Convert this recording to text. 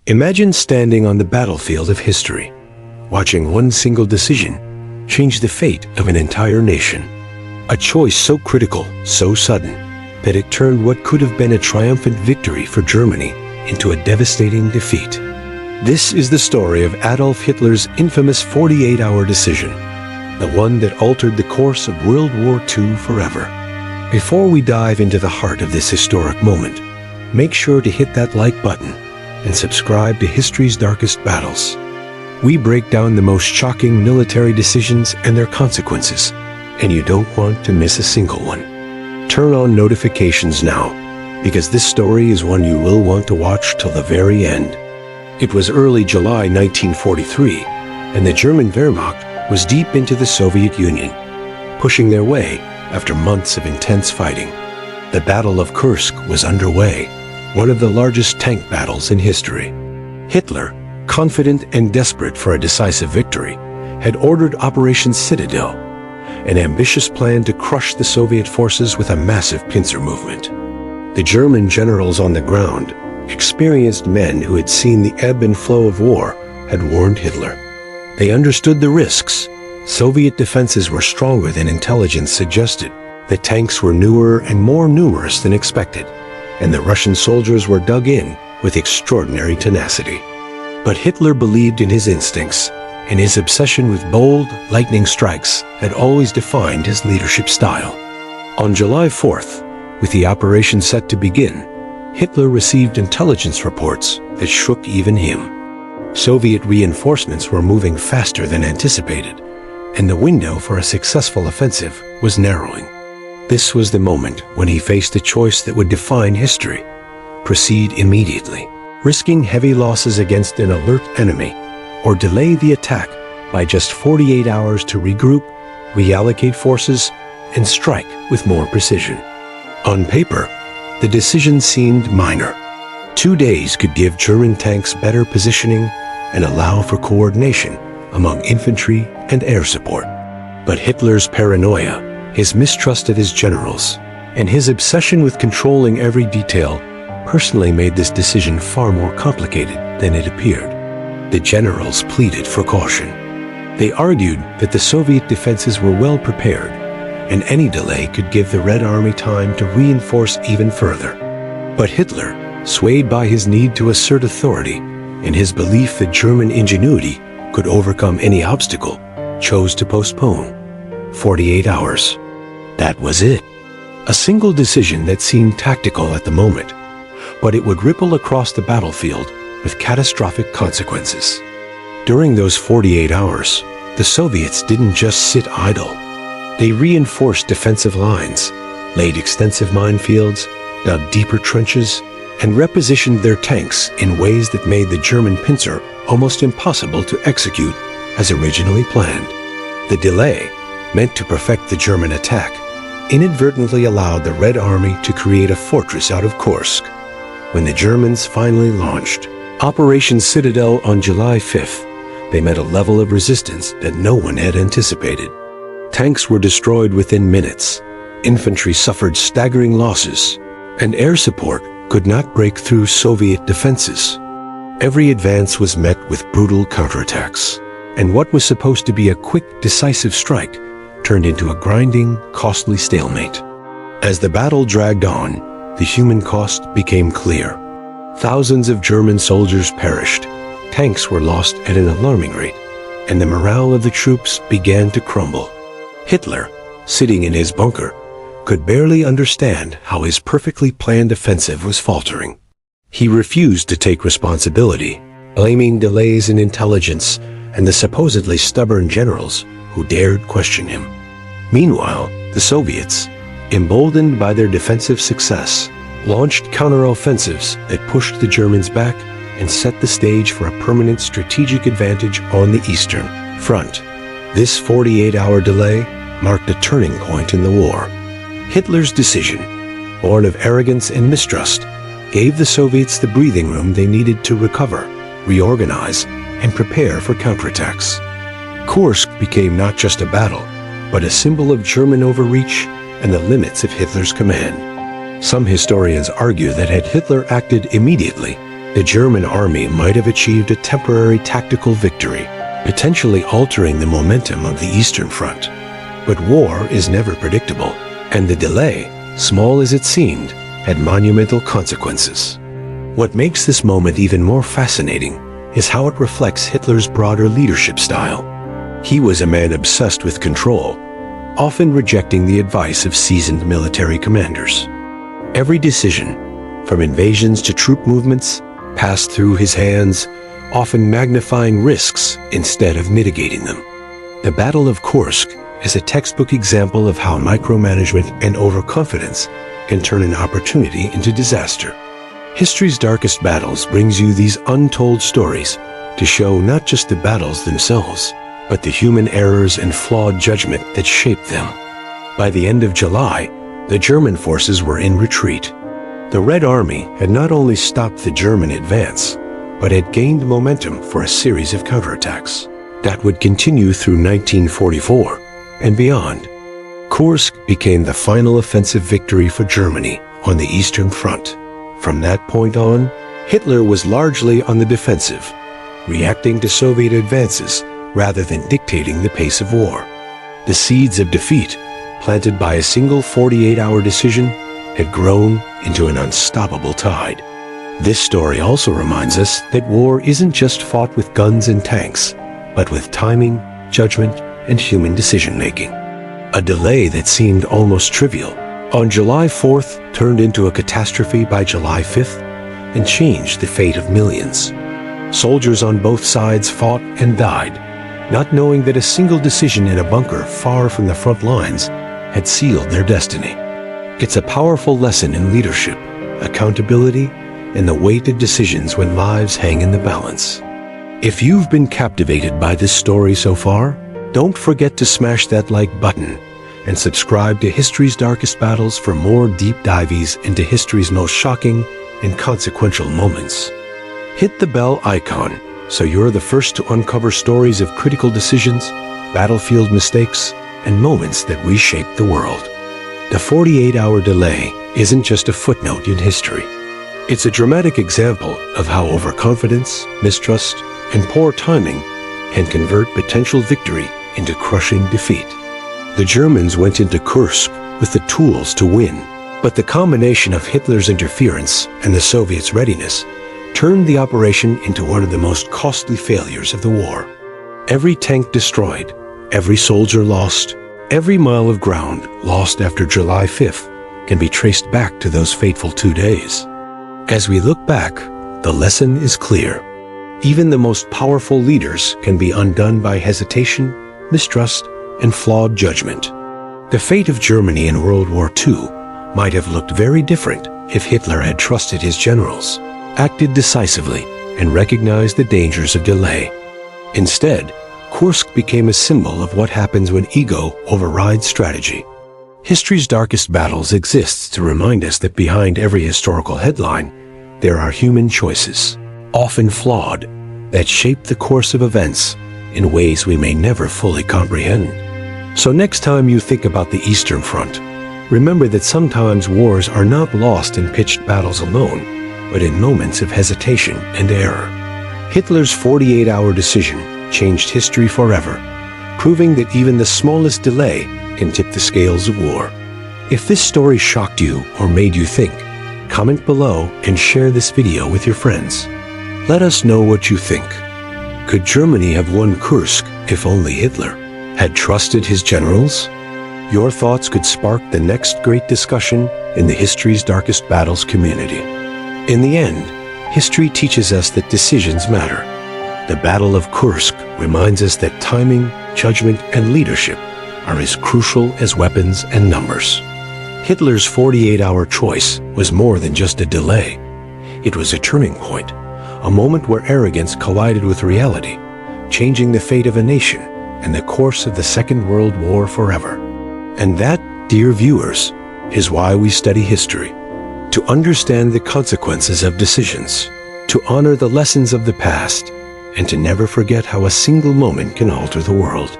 Imagine standing on the battlefield of history, watching one single decision change the fate of an entire nation. A choice so critical, so sudden, that it turned what could have been a triumphant victory for Germany into a devastating defeat. This is the story of Adolf Hitler's infamous 48-hour decision, the one that altered the course of World War II forever. Before we dive into the heart of this historic moment, make sure to hit that like button and subscribe to History's Darkest Battles. We break down the most shocking military decisions and their consequences, and you don't want to miss a single one. Turn on notifications now, because this story is one you will want to watch till the very end. It was early July 1943, and the German Wehrmacht was deep into the Soviet Union, pushing their way after months of intense fighting. The Battle of Kursk was underway, one of the largest tank battles in history. Hitler, confident and desperate for a decisive victory, had ordered Operation Citadel, an ambitious plan to crush the Soviet forces with a massive pincer movement. The German generals on the ground, experienced men who had seen the ebb and flow of war, had warned Hitler. They understood the risks. Soviet defenses were stronger than intelligence suggested. The tanks were newer and more numerous than expected, and the Russian soldiers were dug in with extraordinary tenacity. But Hitler believed in his instincts, and his obsession with bold, lightning strikes had always defined his leadership style. On July 4th, with the operation set to begin, Hitler received intelligence reports that shook even him. Soviet reinforcements were moving faster than anticipated, and the window for a successful offensive was narrowing. This was the moment when he faced a choice that would define history: proceed immediately, risking heavy losses against an alert enemy, or delay the attack by just 48 hours to regroup, reallocate forces, and strike with more precision. On paper, the decision seemed minor. 2 days could give German tanks better positioning and allow for coordination among infantry and air support. But Hitler's paranoia, his mistrust of his generals, and his obsession with controlling every detail personally made this decision far more complicated than it appeared. The generals pleaded for caution. They argued that the Soviet defenses were well prepared, and any delay could give the Red Army time to reinforce even further. But Hitler, swayed by his need to assert authority and his belief that German ingenuity could overcome any obstacle, chose to postpone. 48 hours. That was it. A single decision that seemed tactical at the moment, but it would ripple across the battlefield with catastrophic consequences. During those 48 hours, the Soviets didn't just sit idle. They reinforced defensive lines, laid extensive minefields, dug deeper trenches, and repositioned their tanks in ways that made the German pincer almost impossible to execute as originally planned. The delay, meant to perfect the German attack, inadvertently allowed the Red Army to create a fortress out of Kursk. When the Germans finally launched Operation Citadel on July 5th, they met a level of resistance that no one had anticipated. Tanks were destroyed within minutes, infantry suffered staggering losses, and air support could not break through Soviet defenses. Every advance was met with brutal counterattacks, and what was supposed to be a quick, decisive strike turned into a grinding, costly stalemate. As the battle dragged on, the human cost became clear. Thousands of German soldiers perished, tanks were lost at an alarming rate, and the morale of the troops began to crumble. Hitler, sitting in his bunker, could barely understand how his perfectly planned offensive was faltering. He refused to take responsibility, blaming delays in intelligence and the supposedly stubborn generals who dared question him. Meanwhile, the Soviets, emboldened by their defensive success, launched counteroffensives that pushed the Germans back and set the stage for a permanent strategic advantage on the Eastern Front. This 48-hour delay marked a turning point in the war. Hitler's decision, born of arrogance and mistrust, gave the Soviets the breathing room they needed to recover, reorganize, and prepare for counterattacks. Kursk became not just a battle, but a symbol of German overreach and the limits of Hitler's command. Some historians argue that had Hitler acted immediately, the German army might have achieved a temporary tactical victory, potentially altering the momentum of the Eastern Front. But war is never predictable, and the delay, small as it seemed, had monumental consequences. What makes this moment even more fascinating is how it reflects Hitler's broader leadership style. He was a man obsessed with control, often rejecting the advice of seasoned military commanders. Every decision, from invasions to troop movements, passed through his hands, often magnifying risks instead of mitigating them. The Battle of Kursk is a textbook example of how micromanagement and overconfidence can turn an opportunity into disaster. History's Darkest Battles brings you these untold stories to show not just the battles themselves, but the human errors and flawed judgment that shaped them. By the end of July, the German forces were in retreat. The Red Army had not only stopped the German advance, but had gained momentum for a series of counterattacks that would continue through 1944 and beyond. Kursk became the final offensive victory for Germany on the Eastern Front. From that point on, Hitler was largely on the defensive, reacting to Soviet advances rather than dictating the pace of war. The seeds of defeat, planted by a single 48-hour decision, had grown into an unstoppable tide. This story also reminds us that war isn't just fought with guns and tanks, but with timing, judgment, and human decision-making. A delay that seemed almost trivial on July 4th turned into a catastrophe by July 5th and changed the fate of millions. Soldiers on both sides fought and died, not knowing that a single decision in a bunker far from the front lines had sealed their destiny. It's a powerful lesson in leadership, accountability, and the weight of decisions when lives hang in the balance. If you've been captivated by this story so far, don't forget to smash that like button and subscribe to History's Darkest Battles for more deep dives into history's most shocking and consequential moments. Hit the bell icon so you're the first to uncover stories of critical decisions, battlefield mistakes, and moments that reshaped the world. The 48-hour delay isn't just a footnote in history. It's a dramatic example of how overconfidence, mistrust, and poor timing can convert potential victory into crushing defeat. The Germans went into Kursk with the tools to win, but the combination of Hitler's interference and the Soviets' readiness turned the operation into one of the most costly failures of the war. Every tank destroyed, every soldier lost, every mile of ground lost after July 5th can be traced back to those fateful 2 days. As we look back, the lesson is clear. Even the most powerful leaders can be undone by hesitation, mistrust, and flawed judgment. The fate of Germany in World War II might have looked very different if Hitler had trusted his generals, acted decisively, and recognized the dangers of delay. Instead, Kursk became a symbol of what happens when ego overrides strategy. History's Darkest Battles exists to remind us that behind every historical headline, there are human choices, often flawed, that shape the course of events in ways we may never fully comprehend. So next time you think about the Eastern Front, remember that sometimes wars are not lost in pitched battles alone, but in moments of hesitation and error. Hitler's 48-hour decision changed history forever, proving that even the smallest delay can tip the scales of war. If this story shocked you or made you think, comment below and share this video with your friends. Let us know what you think. Could Germany have won Kursk if only Hitler had trusted his generals? Your thoughts could spark the next great discussion in the History's Darkest Battles community. In the end, history teaches us that decisions matter. The Battle of Kursk reminds us that timing, judgment, and leadership are as crucial as weapons and numbers. Hitler's 48-hour choice was more than just a delay. It was a turning point, a moment where arrogance collided with reality, changing the fate of a nation and the course of the Second World War forever. And that, dear viewers, is why we study history. To understand the consequences of decisions, to honor the lessons of the past, and to never forget how a single moment can alter the world.